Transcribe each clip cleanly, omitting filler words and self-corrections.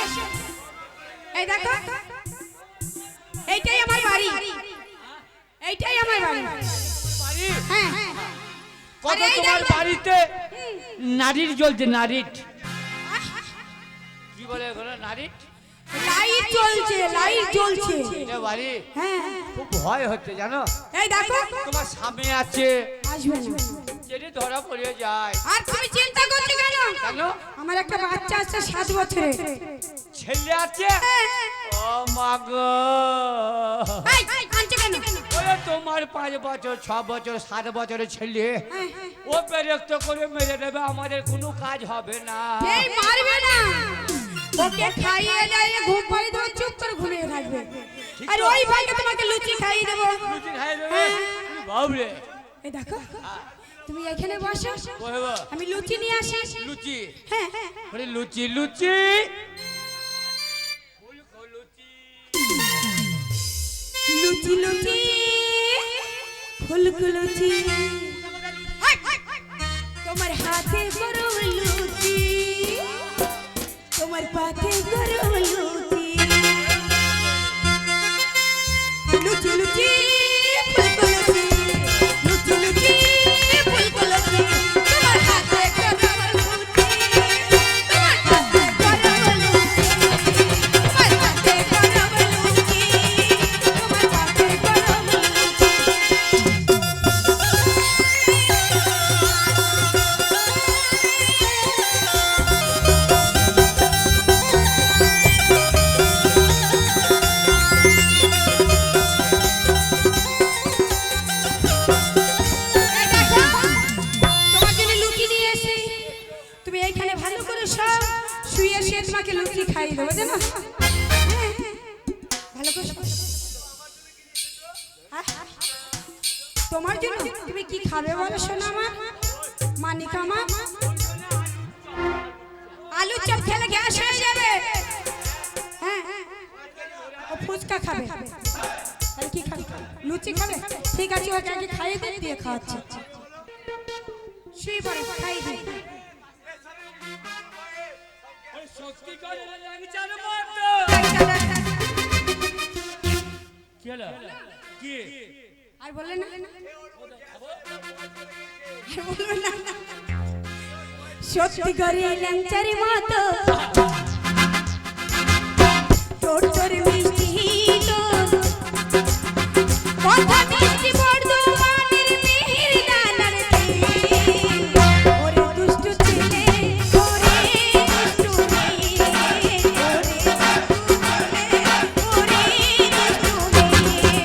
এসো এই দেখো এইটাই আমার বাড়ি এইটাই আমার বাড়ি বাড়ি হ্যাঁ কত তোমার বাড়িতে নারীর জ্বলছে নারীর কি বলে ওখানে নারীর লাইট জ্বলছে এটা বাড়ি হ্যাঁ খুব ভয় হচ্ছে জানো এই দেখো তোমার স্বামী আছে আসবে না যদি ধরা পড়ে যায় আর তুমি চিন্তা করছো কেন কেন আমার একটা বাচ্চা আছে 7 বছরের ছেলে আছে ও মা গো এই আনছো কেন ওরে তোমার 5 বছর 6 বছর 7 বছরের ছেলে ও বিরক্ত করে মেরে দেবে আমাদের কোনো কাজ হবে না এই মারবে না ওকে খাইয়ে যায় ঘুম পাড়িয়ে দেবো চুপ করে ঘুমিয়ে থাকবে আর ওই ভাইকে তোমাকে লুচি খাইয়ে দেবো লুচি খাইয়ে দেবে বাবরে এই দেখো তুমি এখানে বসো বসবো আমি লুচি নিয়ে আসি লুচি হ্যাঁ ওরে লুচি লুচি লুচি লুচি ফুলকো লুচি তোমার হাতে গরম লুচি তোমার পাতে গরম লুচি লুচি লুচি ফুলকো লুচি লুচি লুচি ফুলকো লুচি তোমার হাতে গরম লুচি তোমার হাতে গরম লুচি তোমার হাতে গরম লুচি তোমার হাতে গরম লুচি তোমাকে লুচি খাইয়ে দেবো জানো ভালো করে তোমার জন্য তুমি কি খাবে বলো শোনো আমার মানিকা মা আলু চপ খেলে গ্যাস হয়ে যাবে হ্যাঁ ও ফুচকা খাবে আর কি খাবে লুচি খাবে ঠিক আছে ওকে আগে খাইয়ে দিয়ে খাওয়াচ্ছি শুয়ে পড়ে খাইয়ে দিই সত্যি করে লাগছে না কি হলো কি আর বললেন না আর বলবেন না সত্যি করে ল্যাংচারি মতো তোর তোর মিষ্টি তো কথা মিষ্টি বর্ধমানের মেহের নানার ওরে দুষ্টু ছেলে ওরে দুষ্টু মেয়ে ওরে দুষ্টু ছেলে ওরে দুষ্টু মেয়ে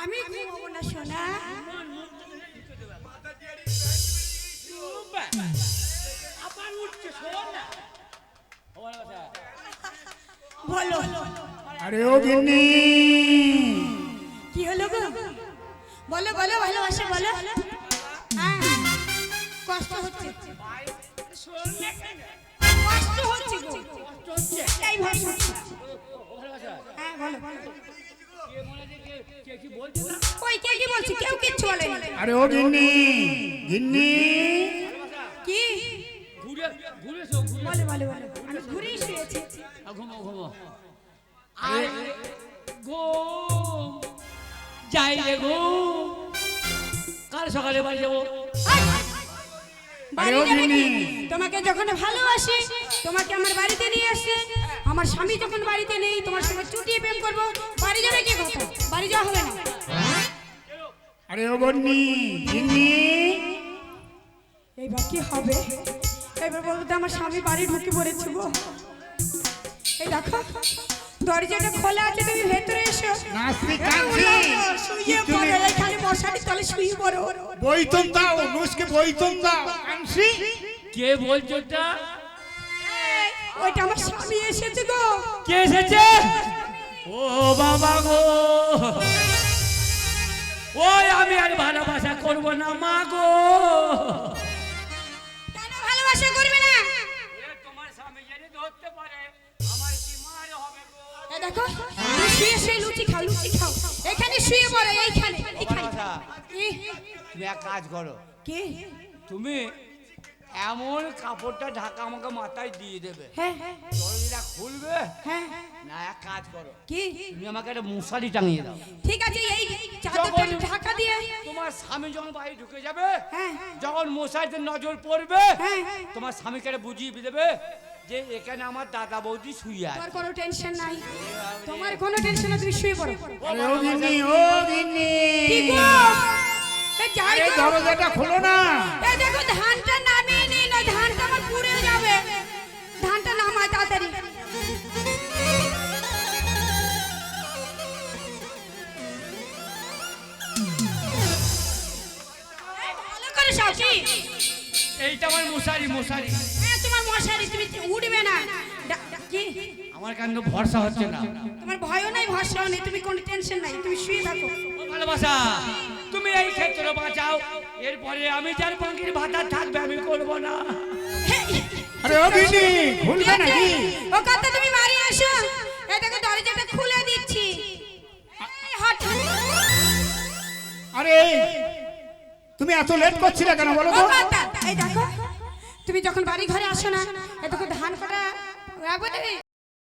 আমি ঘুমাবো না সোনা। আবার উঠছে শোন না বলো আরে ও গিন্নি, কি হলো গো? বলো বলো ভালোবাসে বলো। হ্যাঁ কষ্ট হচ্ছে, কষ্ট হচ্ছে গো, এটাই ভালো। হ্যাঁ বলো বলো। ওই কে কি বলছি? কেউ কিচ্ছু বলেনি। আরে ও গিন্নি, গিন্নি কি ঘুরে ঘুরে বলো বলো বলো। আমি ঘুরেই শুয়েছি। ঘুমো ঘুমো আরে ঘুম যাই রে ঘুম, কাল সকালে বাড়ি যাবো। বাড়ি যাবে কি? তোমাকে যখন ভালোবাসি তোমাকে আমার বাড়িতে নিয়ে আসছে। আমার স্বামী যখন বাড়িতে নেই তোমার সঙ্গে চুটিয়ে প্রেম করবো, বাড়ি যাবে কি কথা? বাড়ি যাওয়া হবে না। আরে ও গিন্নি, গিন্নি এইবার কি হবে? এবার বলতে আমার স্বামী বাড়ি ঢুকে পড়েছে গো। এই দেখো দরজাটা খোলা আছে, তুমি ভেতরে এসো। নাচি কাঁদছি, শুয়ে পড়ো, এখানে মশারি তলে শুয়ে পড়ো। বইতম দাও, নুসকে বইতম দাও। কাঁদছি, কে বলছো ওটা? ওইটা আমার স্বামী এসেছে গো। কে এসেছে? ও বাবা গো, ওই আমি আর ভালোবাসা করবো না মা গো। কেন ভালোবাসা করবে না? তোমার স্বামী যদি ধরতে পারে আমার কি মার হবে গো? এই দেখো তুমি শুয়ে শুয়ে লুচি খাও, লুচি খাও। এখানে শুয়ে পড়ো, এইখানে এইখানে। কি? তুমি এক কাজ করো, কি? তুমি এমন কাপড়টা ঢাকা আমাকে মাথায় দিয়ে দেবে, হ্যাঁ দরজাটা খুলবে হ্যাঁ। না। এক কাজ করো, কি? তুমি আমাকে একটা মশারি টাঙিয়ে দাও। ঠিক আছে, এই চাদরটা ঢাকা দিয়ে। তোমার স্বামী যখন বাড়ি ঢুকে যাবে, হ্যাঁ যখন মশারিতে নজর পড়বে, হ্যাঁ। তোমার স্বামীকে একটা বুঝিয়ে দেবে যে এখানে আমার দাদা বৌদি শুয়ে আছে। তোমার কোনো টেনশন নাই, তোমার কোনো টেনশন নাই, তুমি শুয়ে পড়ো। আরে ও গিন্নি, ও গিন্নি, কি গো? এ যাই আরে গো। দরজাটা খোলো না। এই দেখো ধানটা নামিয়ে নিই, না ধানটা আমার পুড়ে যাবে। ধানটা নামায় তাড়াতাড়ি। এই ভালো করে সব কি? এইটা আমার মশারি, মশারি। হ্যাঁ তোমার মশারি, তুমি উঠবে না। কি? আমার কেন ভরসা হচ্ছে না। তোমার ভয়ও নাই ভরসাও নেই, তুমি কোনো টেনশন নাই, তুমি শুয়ে থাকো। ও ভালোবাসা, তুমি এই ক্ষেত্রে বাঁচাও, এরপরে আমি যার পাখির ভাতা থাকবে আমি করব না। আরে ও গিন্নি, খুলবে নাকি? ও কথা তুমি মারি আসো। এই দেখো দরজাটা খুলে দিচ্ছি। এই হঠাৎ আরে তুমি এত লেট করছিলে কেন বলো ও তো? কথা, এই দেখো তুমি যখন বাড়ি ঘরে আসো না, এই দেখো ধান কাটা